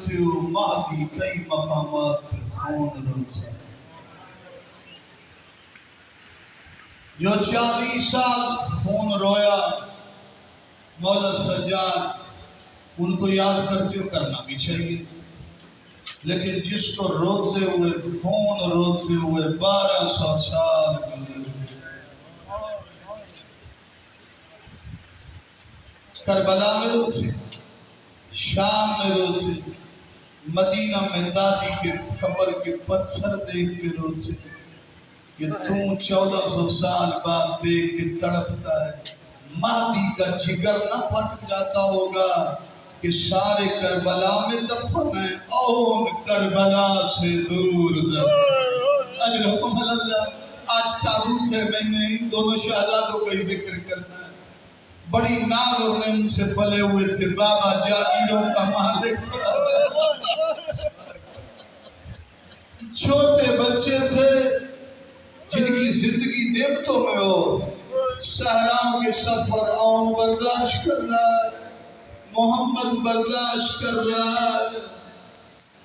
روتے ہو مہدی کئی مقامات پہ خون روتا ہے. جو 40 سال خون رویا مولا سجاد ان کو یاد کرتے ہو کرنا بھی چاہیے، لیکن جس کو روتے ہوئے خون روتے ہوئے 1200 سال گزر گئے. کربلا میں روتے، شام میں روتے، مدینہ میں دادی کے قبر کے پتھر دیکھ کے روتے کہ تم 1400 سال بعد دیکھ کے تڑپتا ہے. مہدی کا جگر نہ پھٹ جاتا ہوگا کہ سارے کربلا میں دفن ہے، اون کربلا سے دور دفن. اجرحم اللہ. آج تابوت ہے، میں نے ان دونوں شہزادوں کا ہی ذکر کرنا ہے. بڑی ناز اور نعمت سے پلے ہوئے تھے، بابا جاگیروں کا مالک تھا، چھوٹے بچے تھے جن کی زندگی نعمتوں میں ہو. صحراؤں کے سفر اون برداشت کر رہا ہے، محمد برداشت کر رہا ہے.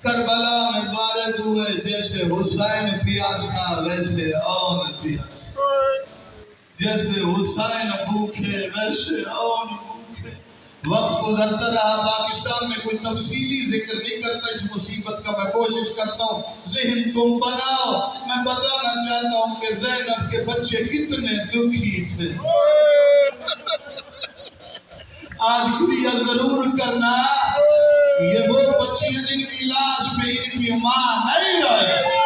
کربلا میں وارد ہوئے، جیسے حسین پیاسا ویسے اون پیاسا، جیسے حسین بھوکے ویسے اون بھوکے. وقت گزرتا رہا. پاکستان میں کوئی تفصیلی ذکر نہیں کرتا اس مصیبت کا، میں کوشش کرتا ہوں ذہن تم بناؤ. میں بتانا چاہتا ہوں کہ زینب کے بچے کتنے دکھی تھے. آج کریہ ضرور کرنا، یہ وہ بچی جن کی لاش پہ ان کی ماں نہیں رہے.